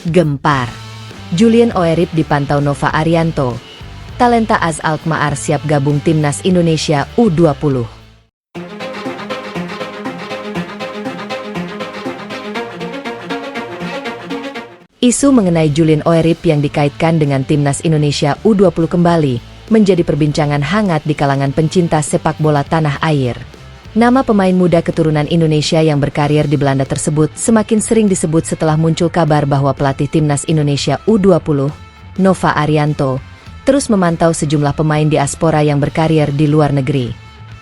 Gempar. Julian Oerip dipantau Nova Arianto. Talenta AZ Alkmaar siap gabung Timnas Indonesia U20. Isu mengenai Julian Oerip yang dikaitkan dengan Timnas Indonesia U20 kembali menjadi perbincangan hangat di kalangan pencinta sepak bola tanah air. Nama pemain muda keturunan Indonesia yang berkarir di Belanda tersebut semakin sering disebut setelah muncul kabar bahwa pelatih Timnas Indonesia U20, Nova Arianto, terus memantau sejumlah pemain diaspora yang berkarir di luar negeri.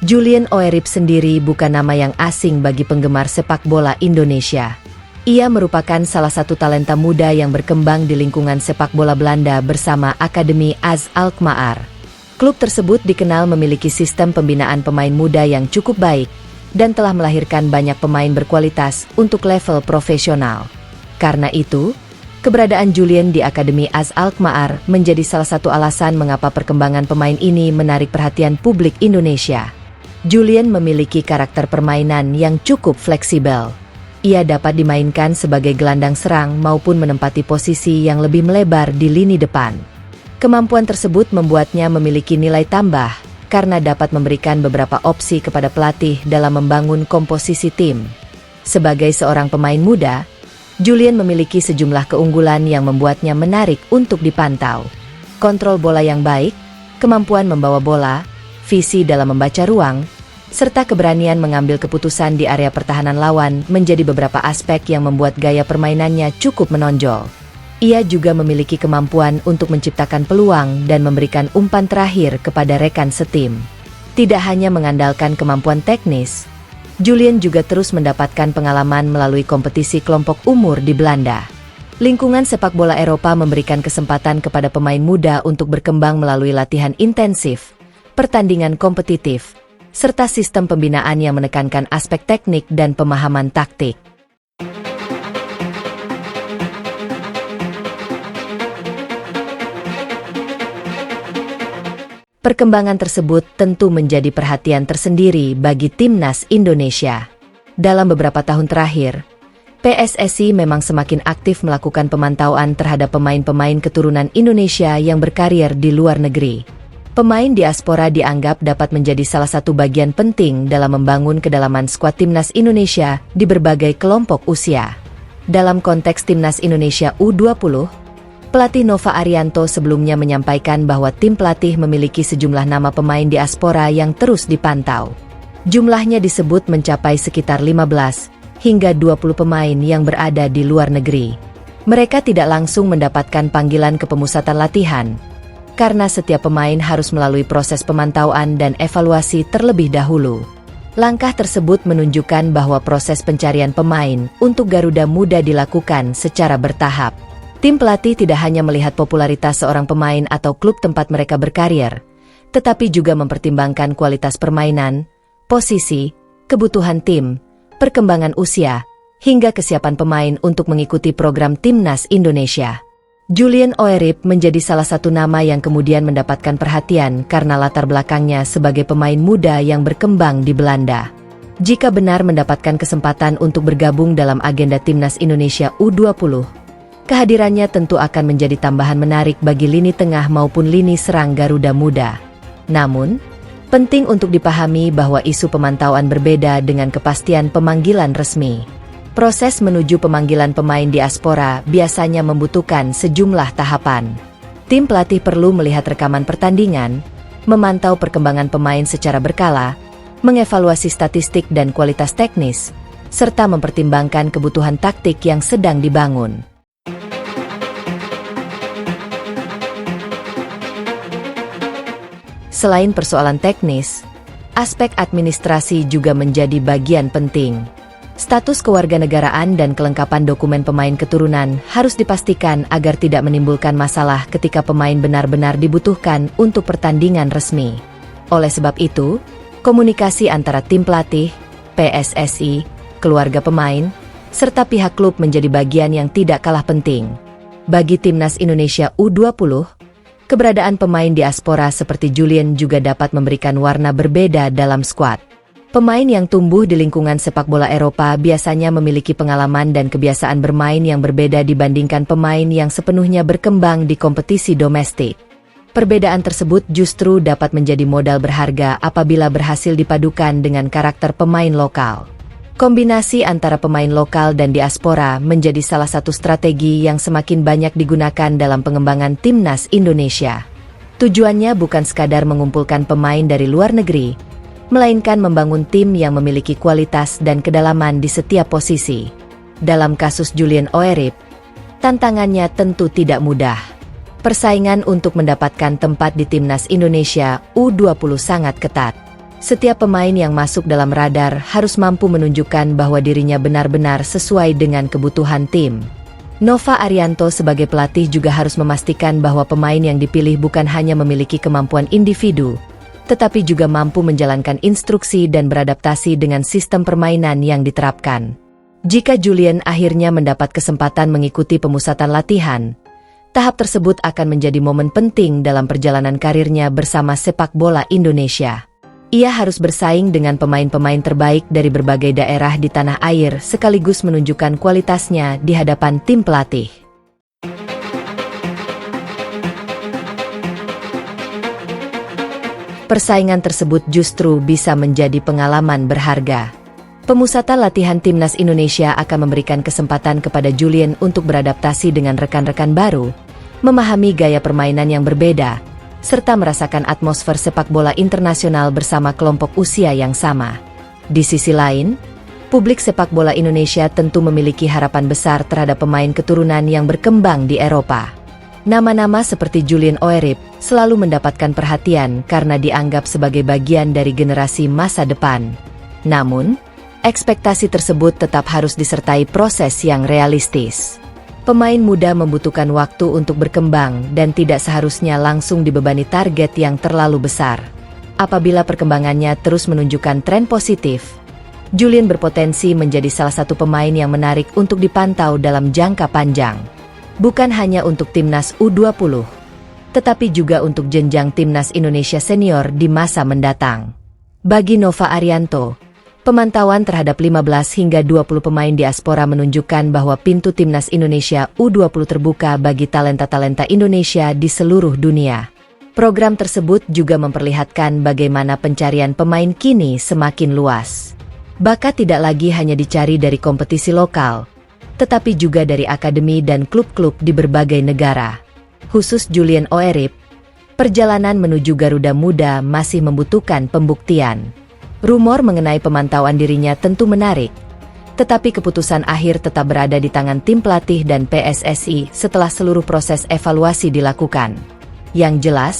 Julian Oerip sendiri bukan nama yang asing bagi penggemar sepak bola Indonesia. Ia merupakan salah satu talenta muda yang berkembang di lingkungan sepak bola Belanda bersama Akademi AZ Alkmaar. Klub tersebut dikenal memiliki sistem pembinaan pemain muda yang cukup baik dan telah melahirkan banyak pemain berkualitas untuk level profesional. Karena itu, keberadaan Julian di Akademi AZ Alkmaar menjadi salah satu alasan mengapa perkembangan pemain ini menarik perhatian publik Indonesia. Julian memiliki karakter permainan yang cukup fleksibel. Ia dapat dimainkan sebagai gelandang serang maupun menempati posisi yang lebih melebar di lini depan. Kemampuan tersebut membuatnya memiliki nilai tambah karena dapat memberikan beberapa opsi kepada pelatih dalam membangun komposisi tim. Sebagai seorang pemain muda, Julian memiliki sejumlah keunggulan yang membuatnya menarik untuk dipantau. Kontrol bola yang baik, kemampuan membawa bola, visi dalam membaca ruang, serta keberanian mengambil keputusan di area pertahanan lawan menjadi beberapa aspek yang membuat gaya permainannya cukup menonjol. Ia juga memiliki kemampuan untuk menciptakan peluang dan memberikan umpan terakhir kepada rekan setim. Tidak hanya mengandalkan kemampuan teknis, Julian juga terus mendapatkan pengalaman melalui kompetisi kelompok umur di Belanda. Lingkungan sepak bola Eropa memberikan kesempatan kepada pemain muda untuk berkembang melalui latihan intensif, pertandingan kompetitif, serta sistem pembinaan yang menekankan aspek teknik dan pemahaman taktik. Perkembangan tersebut tentu menjadi perhatian tersendiri bagi Timnas Indonesia. Dalam beberapa tahun terakhir, PSSI memang semakin aktif melakukan pemantauan terhadap pemain-pemain keturunan Indonesia yang berkarir di luar negeri. Pemain diaspora dianggap dapat menjadi salah satu bagian penting dalam membangun kedalaman skuad Timnas Indonesia di berbagai kelompok usia. Dalam konteks Timnas Indonesia U20, pelatih Nova Arianto sebelumnya menyampaikan bahwa tim pelatih memiliki sejumlah nama pemain diaspora yang terus dipantau. Jumlahnya disebut mencapai sekitar 15 hingga 20 pemain yang berada di luar negeri. Mereka tidak langsung mendapatkan panggilan ke pemusatan latihan, karena setiap pemain harus melalui proses pemantauan dan evaluasi terlebih dahulu. Langkah tersebut menunjukkan bahwa proses pencarian pemain untuk Garuda Muda dilakukan secara bertahap. Tim pelatih tidak hanya melihat popularitas seorang pemain atau klub tempat mereka berkarir, tetapi juga mempertimbangkan kualitas permainan, posisi, kebutuhan tim, perkembangan usia, hingga kesiapan pemain untuk mengikuti program Timnas Indonesia. Julian Oerip menjadi salah satu nama yang kemudian mendapatkan perhatian karena latar belakangnya sebagai pemain muda yang berkembang di Belanda. Jika benar mendapatkan kesempatan untuk bergabung dalam agenda Timnas Indonesia U20, kehadirannya tentu akan menjadi tambahan menarik bagi lini tengah maupun lini serang Garuda Muda. Namun, penting untuk dipahami bahwa isu pemantauan berbeda dengan kepastian pemanggilan resmi. Proses menuju pemanggilan pemain diaspora biasanya membutuhkan sejumlah tahapan. Tim pelatih perlu melihat rekaman pertandingan, memantau perkembangan pemain secara berkala, mengevaluasi statistik dan kualitas teknis, serta mempertimbangkan kebutuhan taktik yang sedang dibangun. Selain persoalan teknis, aspek administrasi juga menjadi bagian penting. Status kewarganegaraan dan kelengkapan dokumen pemain keturunan harus dipastikan agar tidak menimbulkan masalah ketika pemain benar-benar dibutuhkan untuk pertandingan resmi. Oleh sebab itu, komunikasi antara tim pelatih, PSSI, keluarga pemain, serta pihak klub menjadi bagian yang tidak kalah penting. Bagi Timnas Indonesia U20, keberadaan pemain diaspora seperti Julian juga dapat memberikan warna berbeda dalam skuad. Pemain yang tumbuh di lingkungan sepak bola Eropa biasanya memiliki pengalaman dan kebiasaan bermain yang berbeda dibandingkan pemain yang sepenuhnya berkembang di kompetisi domestik. Perbedaan tersebut justru dapat menjadi modal berharga apabila berhasil dipadukan dengan karakter pemain lokal. Kombinasi antara pemain lokal dan diaspora menjadi salah satu strategi yang semakin banyak digunakan dalam pengembangan timnas Indonesia. Tujuannya bukan sekadar mengumpulkan pemain dari luar negeri, melainkan membangun tim yang memiliki kualitas dan kedalaman di setiap posisi. Dalam kasus Julien Oeryp, tantangannya tentu tidak mudah. Persaingan untuk mendapatkan tempat di timnas Indonesia U20 sangat ketat. Setiap pemain yang masuk dalam radar harus mampu menunjukkan bahwa dirinya benar-benar sesuai dengan kebutuhan tim. Nova Arianto sebagai pelatih juga harus memastikan bahwa pemain yang dipilih bukan hanya memiliki kemampuan individu, tetapi juga mampu menjalankan instruksi dan beradaptasi dengan sistem permainan yang diterapkan. Jika Julien akhirnya mendapat kesempatan mengikuti pemusatan latihan, tahap tersebut akan menjadi momen penting dalam perjalanan karirnya bersama sepak bola Indonesia. Ia harus bersaing dengan pemain-pemain terbaik dari berbagai daerah di tanah air sekaligus menunjukkan kualitasnya di hadapan tim pelatih. Persaingan tersebut justru bisa menjadi pengalaman berharga. Pemusatan latihan timnas Indonesia akan memberikan kesempatan kepada Julien untuk beradaptasi dengan rekan-rekan baru, memahami gaya permainan yang berbeda, serta merasakan atmosfer sepak bola internasional bersama kelompok usia yang sama. Di sisi lain, publik sepak bola Indonesia tentu memiliki harapan besar terhadap pemain keturunan yang berkembang di Eropa. Nama-nama seperti Julien Oeryp selalu mendapatkan perhatian karena dianggap sebagai bagian dari generasi masa depan. Namun, ekspektasi tersebut tetap harus disertai proses yang realistis. Pemain muda membutuhkan waktu untuk berkembang dan tidak seharusnya langsung dibebani target yang terlalu besar. Apabila perkembangannya terus menunjukkan tren positif, Julien berpotensi menjadi salah satu pemain yang menarik untuk dipantau dalam jangka panjang. Bukan hanya untuk timnas U20, tetapi juga untuk jenjang timnas Indonesia senior di masa mendatang. Bagi Nova Arianto, pemantauan terhadap 15 hingga 20 pemain diaspora menunjukkan bahwa pintu timnas Indonesia U20 terbuka bagi talenta-talenta Indonesia di seluruh dunia. Program tersebut juga memperlihatkan bagaimana pencarian pemain kini semakin luas. Bakat tidak lagi hanya dicari dari kompetisi lokal, tetapi juga dari akademi dan klub-klub di berbagai negara. Khusus Julien Oeryp, perjalanan menuju Garuda Muda masih membutuhkan pembuktian. Rumor mengenai pemantauan dirinya tentu menarik, tetapi keputusan akhir tetap berada di tangan tim pelatih dan PSSI setelah seluruh proses evaluasi dilakukan. Yang jelas,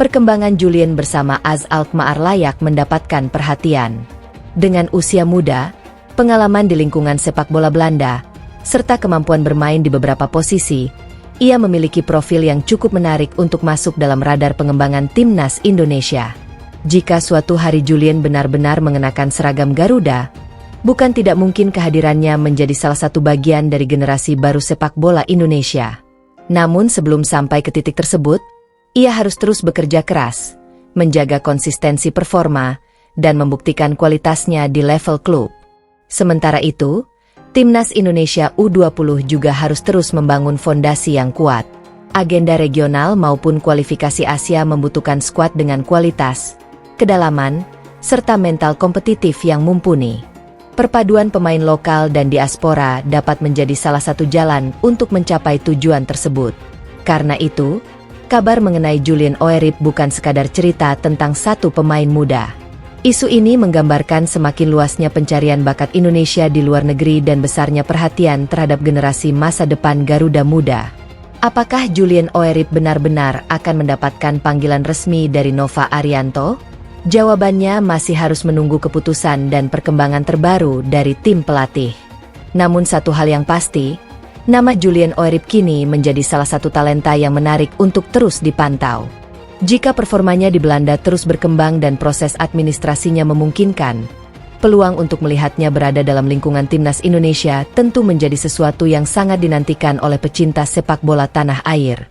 perkembangan Julien bersama AZ Alkmaar layak mendapatkan perhatian. Dengan usia muda, pengalaman di lingkungan sepak bola Belanda, serta kemampuan bermain di beberapa posisi, ia memiliki profil yang cukup menarik untuk masuk dalam radar pengembangan timnas Indonesia. Jika suatu hari Julien benar-benar mengenakan seragam Garuda, bukan tidak mungkin kehadirannya menjadi salah satu bagian dari generasi baru sepak bola Indonesia. Namun sebelum sampai ke titik tersebut, ia harus terus bekerja keras, menjaga konsistensi performa, dan membuktikan kualitasnya di level klub. Sementara itu, timnas Indonesia U20 juga harus terus membangun fondasi yang kuat. Agenda regional maupun kualifikasi Asia membutuhkan skuad dengan kualitas, kedalaman, serta mental kompetitif yang mumpuni. Perpaduan pemain lokal dan diaspora dapat menjadi salah satu jalan untuk mencapai tujuan tersebut. Karena itu, kabar mengenai Julien Oeryp bukan sekadar cerita tentang satu pemain muda. Isu ini menggambarkan semakin luasnya pencarian bakat Indonesia di luar negeri dan besarnya perhatian terhadap generasi masa depan Garuda Muda. Apakah Julien Oeryp benar-benar akan mendapatkan panggilan resmi dari Nova Arianto? Jawabannya masih harus menunggu keputusan dan perkembangan terbaru dari tim pelatih. Namun satu hal yang pasti, nama Julien Oeryp kini menjadi salah satu talenta yang menarik untuk terus dipantau. Jika performanya di Belanda terus berkembang dan proses administrasinya memungkinkan, peluang untuk melihatnya berada dalam lingkungan timnas Indonesia tentu menjadi sesuatu yang sangat dinantikan oleh pecinta sepak bola tanah air.